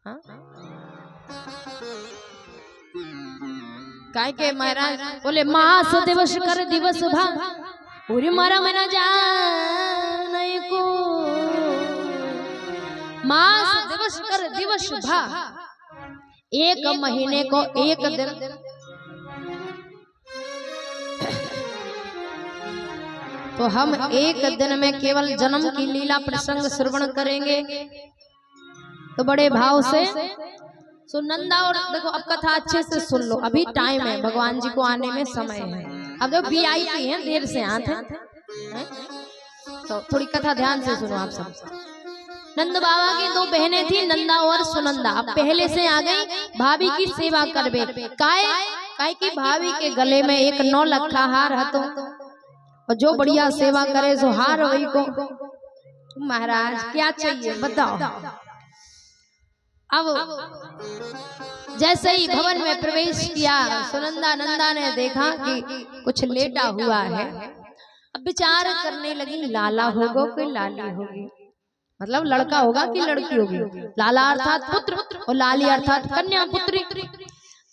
हाँ? काय के महाराज बोले मास दिवस कर दिवस भा पूरी मरम न जाने को। मास दिवस कर दिवस भा, एक महीने को एक दिन। तो हम एक दिन में केवल जन्म की लीला प्रसंग श्रवण करेंगे। तो बड़े भाव से सुनंदा और देखो अब कथा अच्छे से सुन लो, अभी टाइम है, भगवान जी को आने में समय है। अब जो वीआईपी हैं देर से आते हैं, तो थोड़ी कथा ध्यान से सुनो आप सब। नंद बाबा की दो बहनें थी, नंदा और सुनंदा। अब पहले से आ गई भाभी की सेवा करबे। काय की भाभी के गले में एक 9 लखा हार हतो, और जो बढ़िया सेवा करे सो हार वही को। महाराज क्या चाहिए बताओ। अब जैसे ही भवन में प्रवेश किया, सुनंदा नंदा ने देखा कि कुछ लेटा हुआ है। अब विचार करने लगी, लाला होगा कि लाली होगी, मतलब लड़का होगा कि लड़की होगी। लाला अर्थात पुत्र और लाली अर्थात कन्या पुत्री।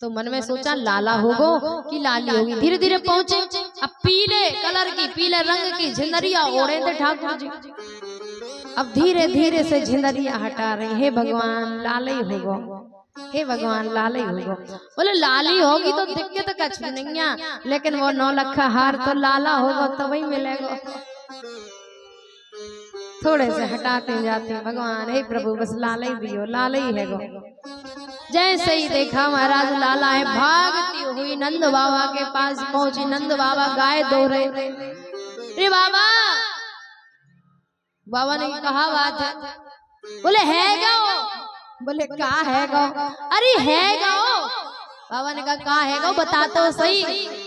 तो मन में सोचा लाला होगो कि लाली होगी। धीरे धीरे पहुंचे, अब पीले कलर की, पीले रंग की झिंदरिया ओढ़े थे ठाकुर जी। अब धीरे धीरे से झिंदरिया हटा रही, हे भगवान लाली होगो, हे भगवान लाली होगो। बोले लाली होगी तो दिक्कत कछ नहीं है, लेकिन वो 9 लखा हार तो लाला होगा तो वही मिलेगा। थोड़े से हटाते जाते, भगवान हे प्रभु बस लाला ही दियो, लाला ही है गो। जैसे ही देखा महाराज लाला है, भागती हुई नंद बाबा के पास पहुंची। नंद बाबा गाय दो रहे थे। रे बाबा, बाबा ने कहा बात है। बोले है गो। बोले का है गो? अरे है गो। बाबा ने कहा है गो, बता तो सही।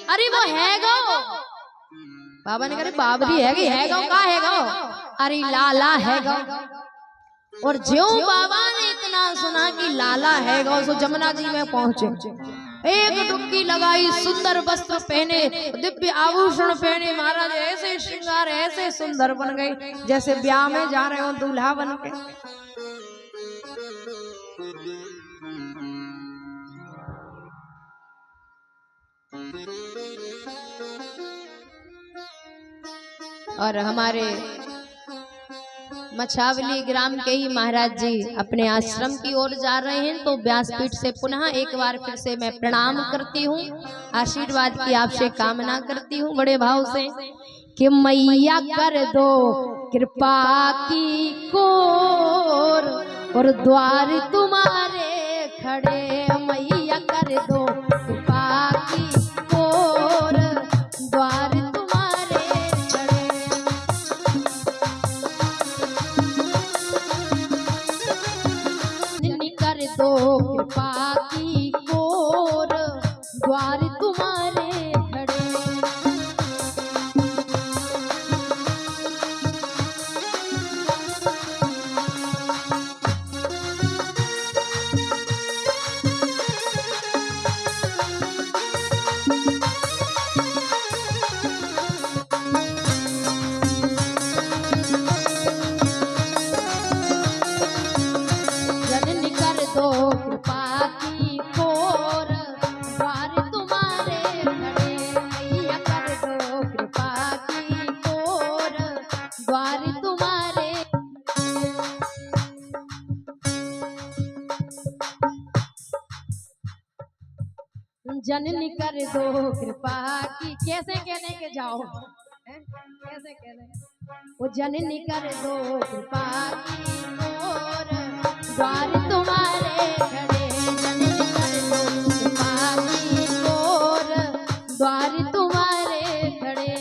अरे वो है गो। बाबा ने कहा बाबरी है गो, का है गो? अरे लाला है गो। और ज्यों बाबा ने इतना सुना कि लाला है गो, सो जमुना जी में पहुंचे। एक डुबकी लगाई, सुंदर वस्त्र पहने, दिव्य आभूषण पहने, महाराज ऐसे श्रृंगार ऐसे सुंदर बन गए जैसे ब्याह में जा रहे हो दूल्हा बन के। और हमारे मछावली ग्राम के ही महाराज जी अपने आश्रम की ओर जा रहे हैं। तो व्यासपीठ से पुनः एक बार फिर से मैं प्रणाम करती हूँ, आशीर्वाद की आपसे कामना करती हूँ बड़े भाव से कि मैया कर दो कृपा की कोर, और द्वार तुम्हारे खड़े। मैया कर दो कृपा की कोर, द्वार दो कृपा की कोर, द्वार तुम्हारे खड़े। जननी कर दो कृपा की कोर, द्वार तुम्हारे खड़े। मैया कर दो कृपा की कोर, द्वार तुम्हारे। जननी कर दो कृपा की, कैसे कहने के जाओ, कैसे कहने, वो जननी कर दो कृपा की कोर, द्वार तुम्हारे खड़े। जननी कर दो कृपा की कोर, द्वार तुम्हारे खड़े।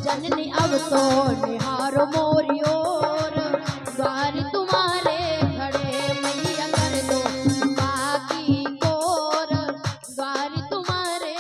जननी अब तो निहारो मोरी ओर, द्वार तुम्हारे खड़े। मैया कर दो कृपा की कोर, द्वार तुम्हारे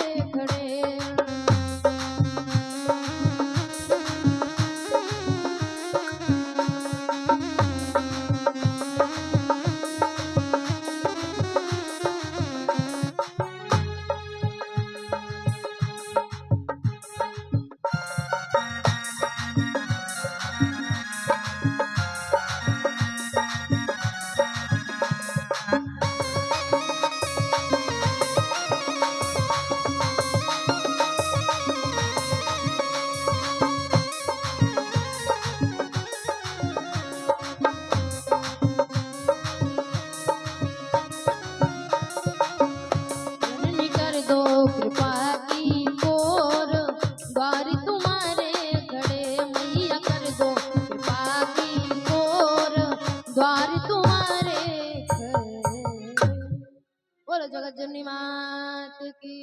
नाथ की।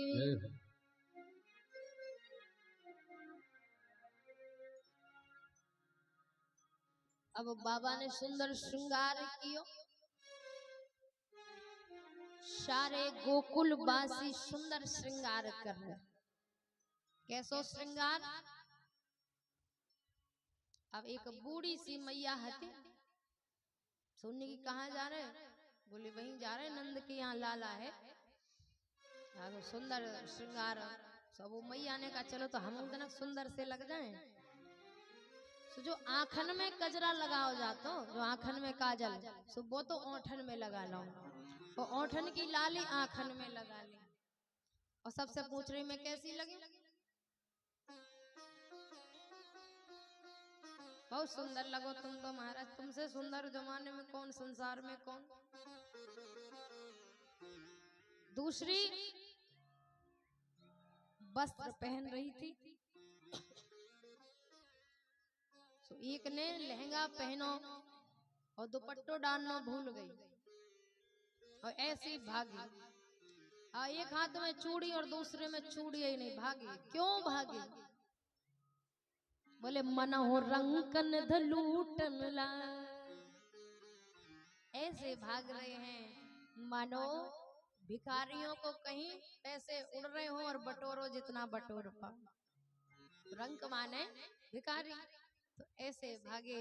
अब बाबा ने सुंदर श्रृंगार कियो, सारे गोकुल वासी सुंदर श्रृंगार कर रहे। कैसो श्रृंगार? अब एक बूढ़ी सी मैया हती, सुनने की कहाँ जा रहे? बोले वहीं जा रहे, नंद के यहाँ लाला है। तो सुंदर श्रृंगार सब वो मैया ने कहा चलो तो हम उतना सुंदर से लग जाएं। तो जो आंखन में कजरा लगाओ जातो, जो आंखन में काजल, सो वो तो ओठन में लगा लो, और ओठन की लाली आंखन में लगा ली। और सबसे पूछ रही मैं कैसी लगी? बहुत सुंदर लगो तुम तो महाराज, तुमसे सुंदर जमाने में कौन, संसार में कौन। दूसरी वस्त्र पहन रही थी, तो एक ने लहंगा पहनो और दुपट्टो डालना भूल गई और ऐसे ही भागी। एक हाथ में चूड़ी और दूसरे में चूड़ी ही नहीं, भागी। क्यों भागी? बोले मन हो रंकन धलूटन ला। ऐसे भाग रहे हैं मानो भिखारियों को कहीं पैसे उड़ रहे हो और बटोरो जितना बटोर पाओ। रंक माने भिखारी, तो ऐसे भागे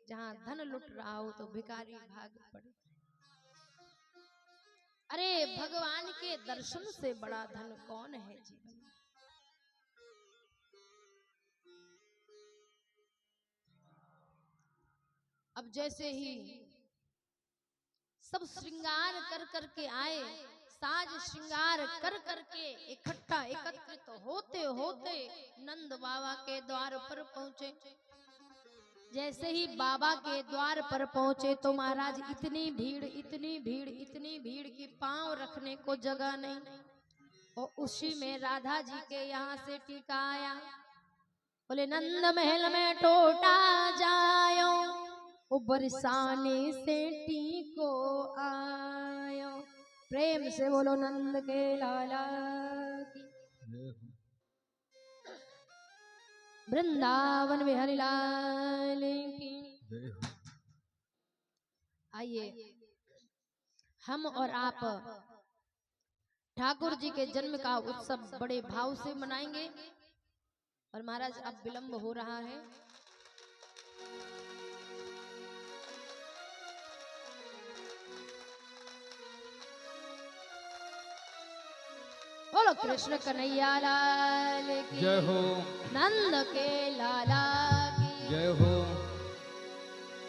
जहां धन लुट रहा हो तो भिखारी भाग पड़े। अरे भगवान के दर्शन से बड़ा धन कौन है जीवन में? अब जैसे ही सब श्रृंगार कर करके आए, साज श्रृंगार कर करके इकट्ठा एकत्रित होते होते नंद बाबा के द्वार पर पहुंचे। जैसे ही बाबा के द्वार पर पहुंचे तो महाराज इतनी भीड़, इतनी भीड़, इतनी भीड़ की पांव रखने को जगह नहीं। और उसी में राधा जी के यहाँ से टीका आया। बोले नंद महल में टोटा जायो, वो बरसाने से टीको आयो। प्रेम से बोलो नंद के लाला की। वृंदावन बिहारी लाल की। आइए हम और आप ठाकुर जी के जन्म का उत्सव बड़े भाव से मनाएंगे। और महाराज अब विलंब हो रहा है। बोलो कृष्ण कन्हैया लाल की जय हो, नंद के लाला की जय हो।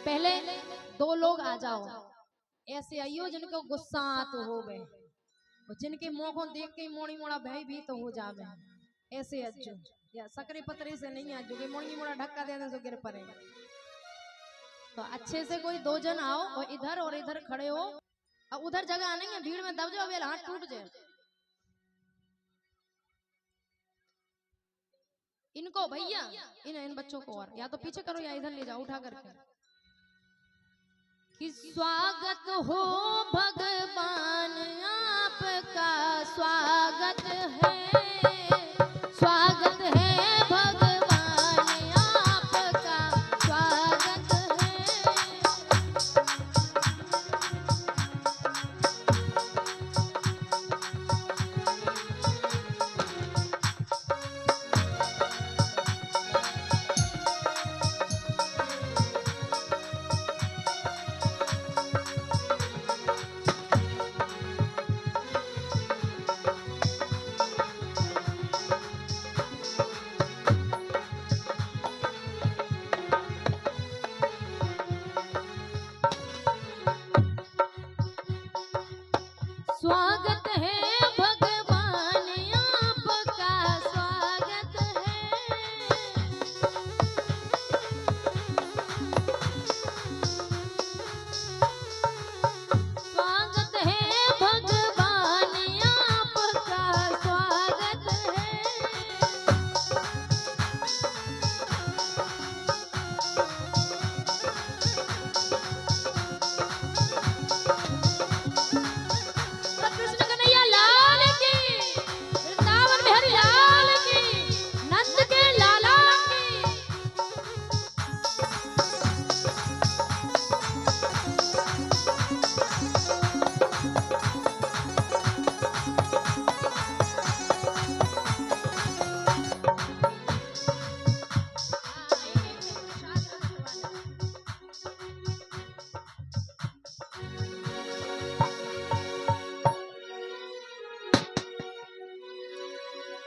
पहले दो लोग आ जाओ, ऐसे आइयो जिनको गुस्सा तो हो गए और जिनके मुंह को देख के मोड़ी मोड़ा भय भी तो हो जावे। ऐसे अज्जो या सकरे पतरे से नहीं आजो के मोड़ी मोड़ा ढक्का देने से गिर पड़े। तो अच्छे से कोई दो जन आओ और इधर खड़े हो। अब उधर जगह नहीं है, भीड़ में दब जाओ, अबे हाथ टूट जाए। इनको भैया इन बच्चों को और या तो पीछे करो या इधर ले जाओ उठा करके। कि स्वागत हो भगवान आपका, स्वागत है, स्वागत है भगवान आपका, स्वागत है।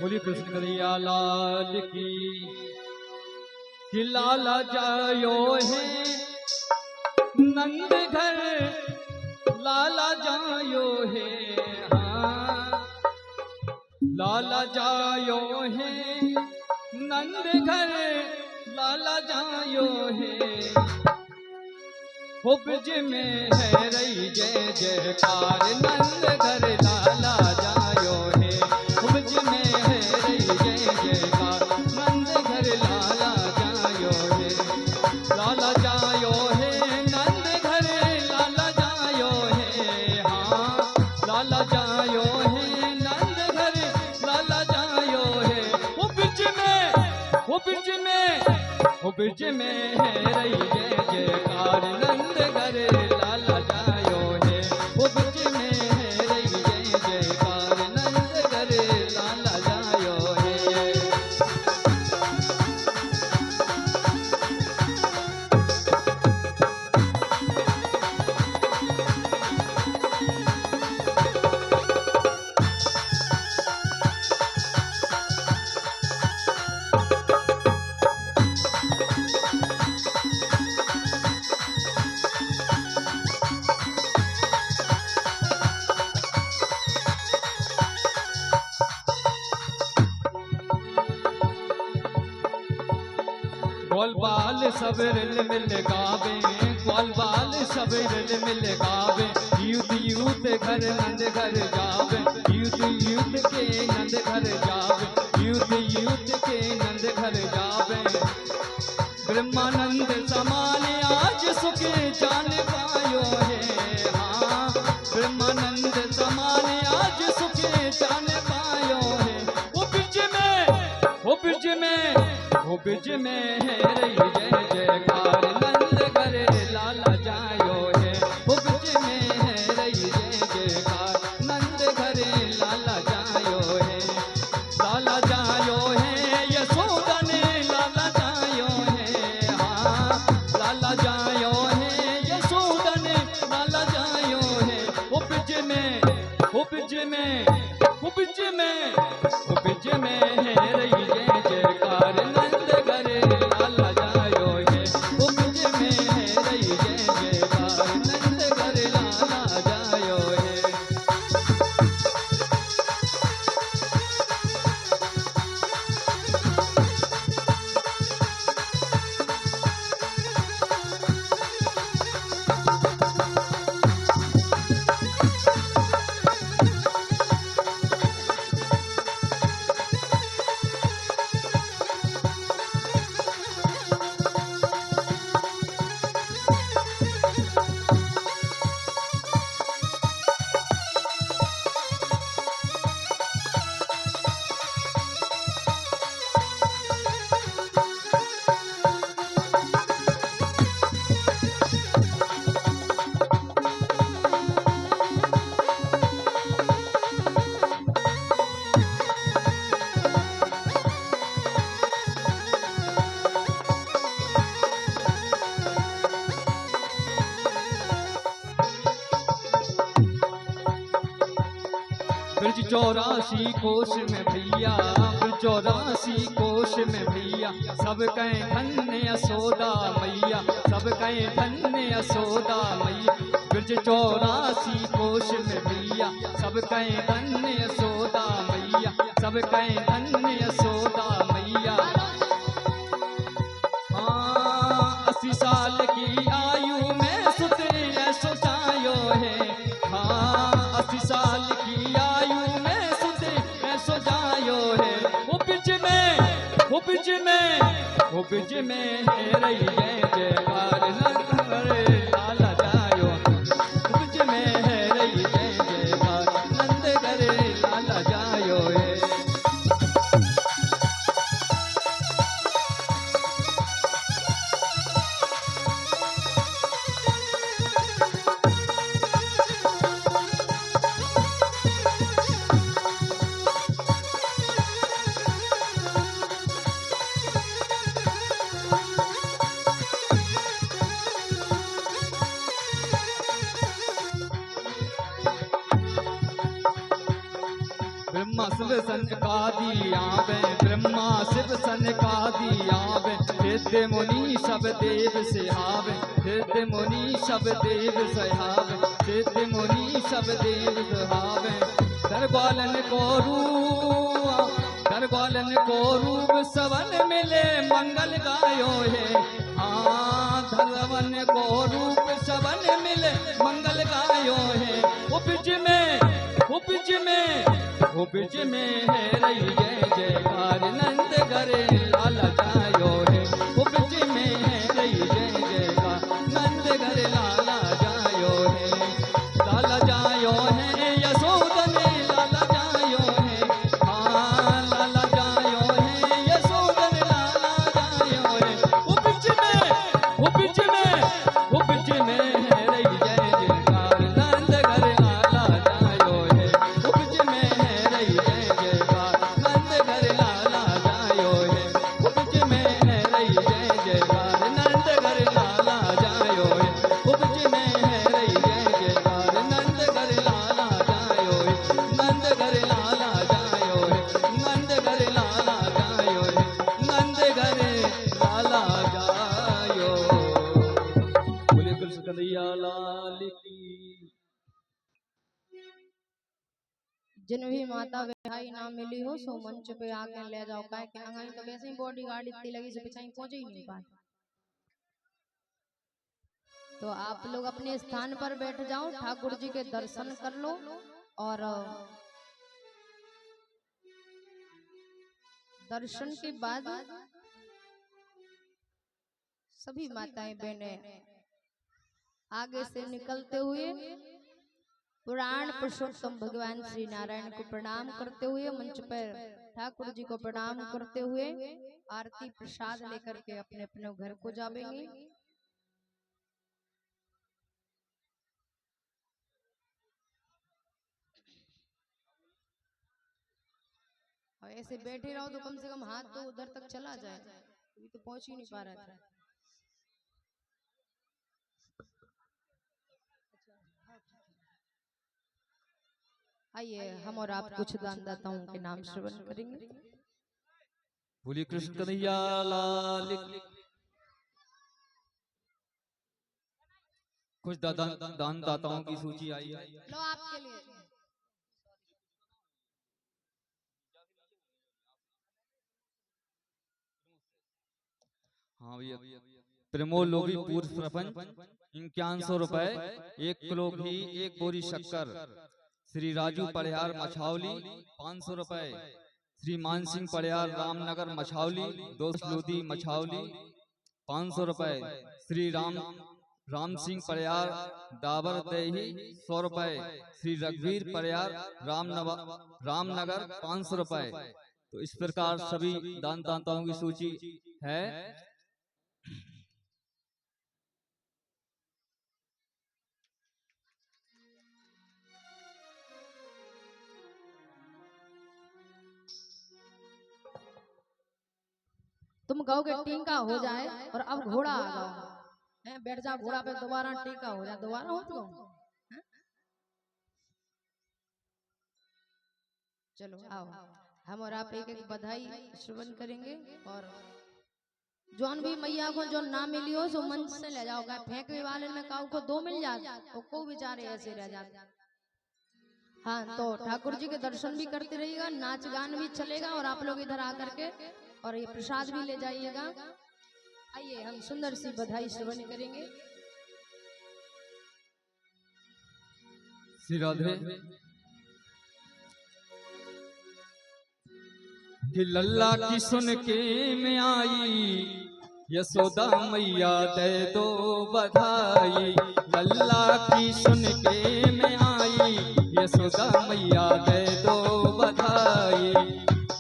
बोलिए कृष्ण कन्हैया लाल की। कि लाला जायो है नंद घर, लाला जायो है, हाँ लाला जायो है नंद घर, लाला जायो है। हो ब्रज में है रही जय जयकार, नंद घर लाला जायो है। हो ब्रज में है रही जय जयकार, नंद घर लाला जायो है। लाला जायो है नंद घर, लाला जायो है, हाँ लाला जायो है नंद घर, लाला जायो है। वो ब्रज में, वो ब्रज में, वो ब्रज में है रही जय जयकार, नंद घर लाला जायो है। वो ब्रज में है रही जय जयकार, नंद घर लाला जायो है। ग्वाल बाल सब रिल मिल गावे, ग्वाल बाल सब रिल मिल गावे। यूथ यूथ घर नंद घर जावे, यूथ यूथ के नंद घर जावे, यूथ यूथ के नंद घर जावे। ब्रह्मानंद समान आज सुख जान पायो है, हाँ ब्रह्मानंद समान आज सुख जान पायो है। वो ब्रज में, वो ब्रज में, वो ब्रज में है रही जय जयकार, नंद घर लाला जायो है। वो ब्रज में है रही जय जयकार, नंद घर लाला जायो है। लाला जायो है यशोदा ने, लाला जायो है, हाँ लाला जायो है यशोदा ने, लाला जायो है। वो ब्रज में, वो ब्रज में, वो ब्रज में, वो ब्रज में है रही जय जयकार, नंद घर लाला जायो है। वो ब्रज में है रही जय जयकार, नंद घर लाला जायो है। ब्रज 84 कोश में भैया, ब्रज 84 कोश में भैया। सब कहें धन्य यशोदा मैया, सब कहें धन्य यशोदा मैया। ब्रज 84 कोश में भैया, सब कहें धन्य यशोदा मैया, सब कहें धन्य यशोदा मैया। हाँ 80 साल की आयु में सुत ऐसो जायो है, हाँ 80 साल की आयु में सुत ऐसो जायो है। वो ब्रज में, वो ब्रज में, वो ब्रज में है रही जय जयकार, नंद घर लाला जायो। वो ब्रज में है रही जय जयकार, नंद घर लाला जायो है। ब्रह्मा शिव सनकादि आवे, ब्रह्मा शिव सनकादि आवे, सिद्ध मुनि सब देव सिहावे, सिद्ध मुनि सब देव सिहावे, सिद्ध मुनि सब देव सिहावे। दरबालन को रूप, दरबालन को रूप सवन मिले मंगल गायो है। हाँ धरवन को रूप सवन मिले मंगल गायो है। उपज में है रही जय जयकार नंद घरे लाला जायो है। उपज में है रही जय जयकार नंद घरे लाला जायो है। लाला जायो है यशोदन लाला जायो है। हाँ लाला जायो है यशोदन लाला जायो है। उपज में है रही जय जयकार नंद घरे लाला जायो है। उपज में है रही जय जयकार नंद घरे लाला जायो है। उपज में है रही जय जयकार नंद घरे लाला जायो है। उपज में है रही जय जयकार नंद घरे लाला जायो है। नंद घरे लाला जायो है। नंद घरे लाला जायो है। नंद घरे लाला जायो। बोले कृष्ण कन्हैया लाल की। जिन भी माता बिहाई ना मिली हो सो मंच पे आके ले जाओ। काहे कि अंगाई तो वैसे ही बॉडी गार्ड इतनी लगी से पिछाई पहुंचे ही नहीं पाए। तो आप लोग अपने स्थान पर बैठ जाओ, ठाकुर जी के दर्शन कर लो और दर्शन के बाद सभी माताएं बहनें आगे से निकलते हुए पुराण पुरुषोत्तम भगवान श्री नारायण को प्रणाम करते हुए मंच पर ठाकुर जी को प्रणाम करते हुए आरती प्रसाद लेकर के अपने अपने घर को जावेंगे। और ऐसे बैठे रहो तो कम से कम हाथ तो उधर तक चला जाए, अभी तो पहुंच ही नहीं पा रहा था। आइए हम और आप कुछ दानदाताओं के नाम श्रवण करेंगे। बोलिए कृष्ण कन्हैया लाल की। कुछ दानदाताओं की सूची आई है। लो आपके लिए। हाँ भैया, प्रमोद लोगी पूर्व सरपंच 5100 रुपए, 1 किलो घी 1 बोरी शक्कर। श्री राजू परिहार मछावली 500 रुपए। श्री मान सिंह परिहार रामनगर मछावली, दोस्त लोधी मछावली 500 रुपए। श्री राम सिंह परिहार डाबर देही 100 रुपए। श्री रघुवीर परिहार रामनगर 500 रुपए। तो इस प्रकार सभी दानदाताओं की सूची है। तुम कहोगे टीका हो जाए और अब घोड़ा आ जाओ, बैठ जाओ घोड़ा पे, दोबारा टीका हो जाए, दोबारा हो तो चलो आओ हम और आप एक एक बधाई श्रवण करेंगे। और जौन भी मैया को जो ना मिली हो सो मंच से ले जाओगा। फेंकने वाले में काऊ को 2 मिल जाता तो को बेचारे ऐसे रह जाते। हाँ तो ठाकुर जी के दर्शन भी करते रहिएगा, नाच गान भी चलेगा और आप लोग इधर आकर के और ये प्रसाद भी ले जाइएगा। आइए हम सुंदर सी बधाई श्रवण करेंगे। श्री राधे। कि लल्ला की सुन के में आई यशोदा मैया दे दो बधाई। लल्ला की सुन के में आई यशोदा मैया दे दो बधाई।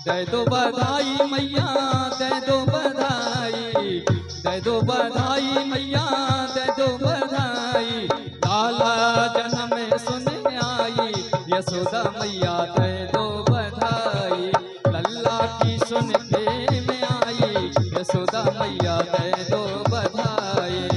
दे दो बधाई मैया दे दो बधाई। दे दो बधाई मैया दे दो बधाई। लाला जन्म सुन आई यशोदा मैया दे दो बधाई। लल्ला की सुन के में आई यशोदा मैया दे दो बधाई।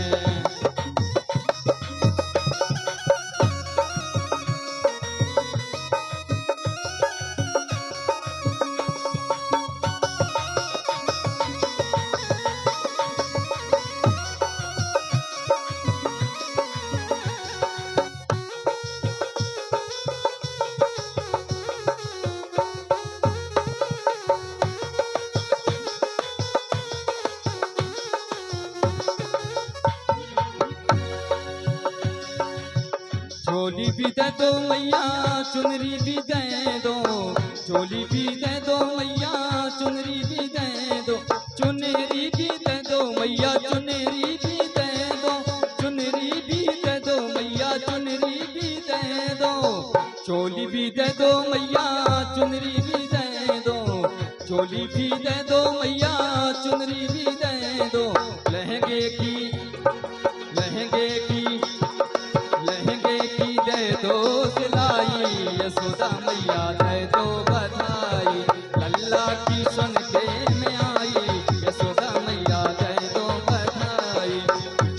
भी दे दो मैया, चुनरी भी दे दो, चोली भी दे दो मैया, चुनरी भी दे दो, चुनरी भी दे दो मैया, चुनरी भी दे दो, चुनरी भी दे दो मैया, चुनरी भी दे दो, चोली भी दे दो मैया, चुनरी भी दे दो, चोली भी दे दो मैया, चुनरी भी दे दो, लहंगे की दे दो सिलाई, यशोदा मैया दे दो बधाई, लल्ला की सुन के में आई, यशोदा मैया दे दो बधाई,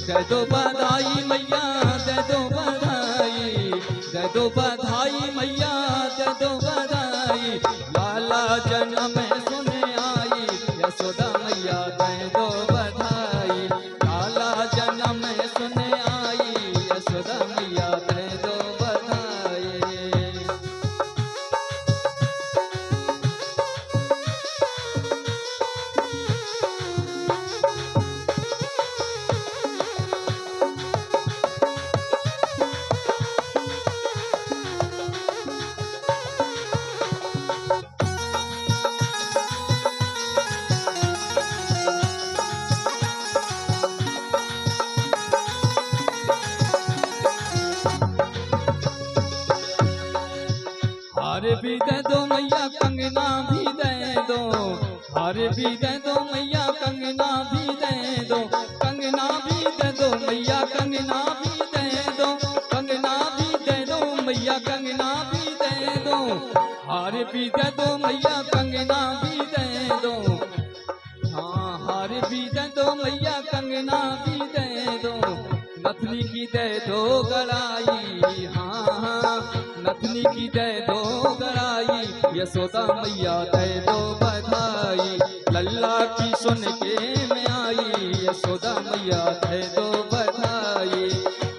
दे दो बधाई मैया, दे दो बधाई, दे दो बधाई मैया, दे दो बधाई, लाला जन्म सुने आई, यशोदा मैया दे दो बधाई, लाला जन्म सुने आई, यशोदा मैया दे दो बधाई। हार भी दे दो मैया, कंगना भी दे दो, हार भी दे दो मैया, कंगना भी दे दो, कंगना भी दे दो मैया, कंगना भी दे दो, कंगना भी दे दो मैया, कंगना भी दे दो, हार भी दे दो मैया, कंगना भी दे दो, हाँ हार भी दे दो मैया, कंगना भी दे दो, नथनी की दे दो गड़ाई, हाँ हाँ नथनी की दे दो गड़ाई, यशोदा मैया दे दो बधाई, लल्ला की सुन के में आई, यशोदा मैया दे दो बधाई,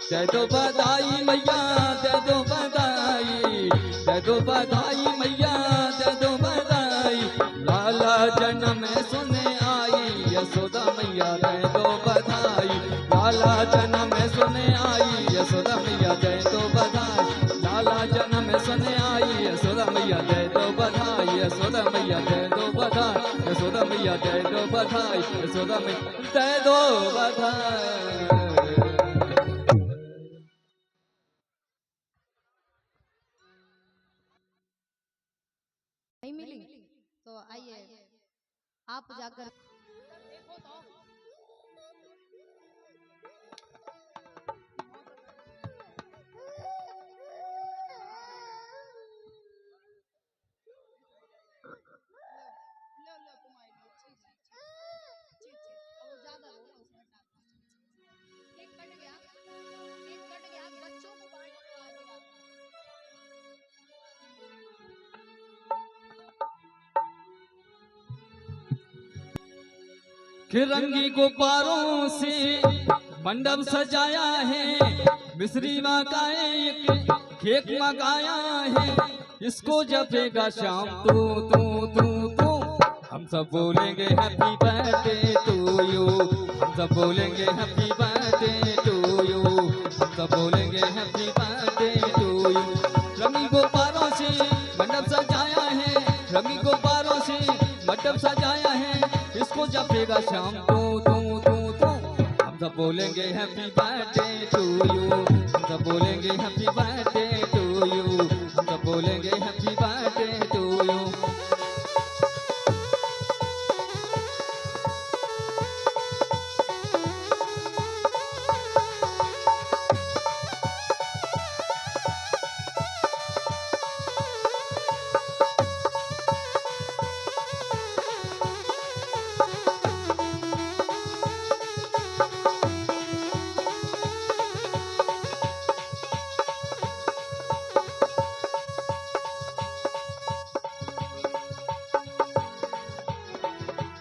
दे दो बधाई मैया, दे दो बधाई, दे दो बधाई मैया, दे दो बधाई, लाला जन्म सुने आई, यशोदा मैया दे दो बधाई, लाला जन्म सुने आई, यशोदा मैया दे दो बधाई, लाला जन्म सुने आई, यशोदा मैया दे दो बधाई, यशोदा मैया दे दो बधाई, यशोदा मैया दे दो बधाई, यशोदा मैया दे दो बधाई। नहीं मिली तो आइए आप जाकर देखो तो एक कट गया बच्चों को बांटने आ गया। कि रंगी गुब्बारों से मंडप सजाया है, मिश्री मकाए एक केक मकाया है, इसको जपेगा शाम तू तू तू तू, हम सब बोलेंगे हैप्पी बर्थडे टू यू, हम सब बोलेंगे हैप्पी बर्थडे टू यू, हम सब बोलेंगे हैप्पी बर्थडे टू यू। रंगी गुब्बारों से मंडप सजाया है, रंगी गुब्बारों से मंडप सजाया है, इसको जपेगा शाम तू तू तू तू, हम सब बोलेंगे हैप्पी बर्थडे टू यू, हम सब बोलेंगे हैप्पी बर्थडे टू यू, हम सब बोलेंगे हैप्पी बर्थडे टू यू।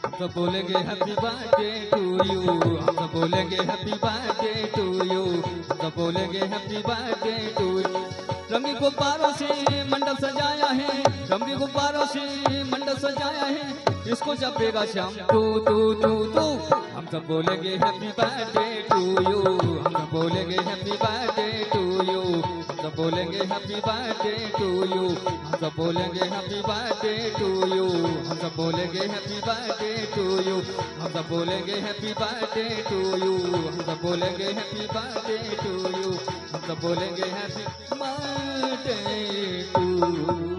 हम सब बोलेंगे हैप्पी बर्थडे टू यू, हम सब बोलेंगे हैप्पी बर्थडे टू यू, हम सब बोलेंगे हैप्पी बर्थडे टू यू। रंगी गुब्बारों से मंडप सजाया है, रंगी गुब्बारों से मंडप सजाया है, इसको जपेगा शाम तू तू तू तू, हम सब बोलेंगे हैप्पी बर्थडे टू यू, हम सब बोलेंगे हैप्पी बर्थडे टू यू, हम सब सब बोलेंगे हैप्पी बर्थडे टू यू, हम सब बोलेंगे हैप्पी बर्थडे टू यू, हम सब बोलेंगे हैप्पी बर्थडे टू यू, हम सब बोलेंगे हैप्पी बर्थडे टू यू, हम सब बोलेंगे हैप्पी बर्थडे टू यू, हम सब बोलेंगे हैप्पी बर्थडे टू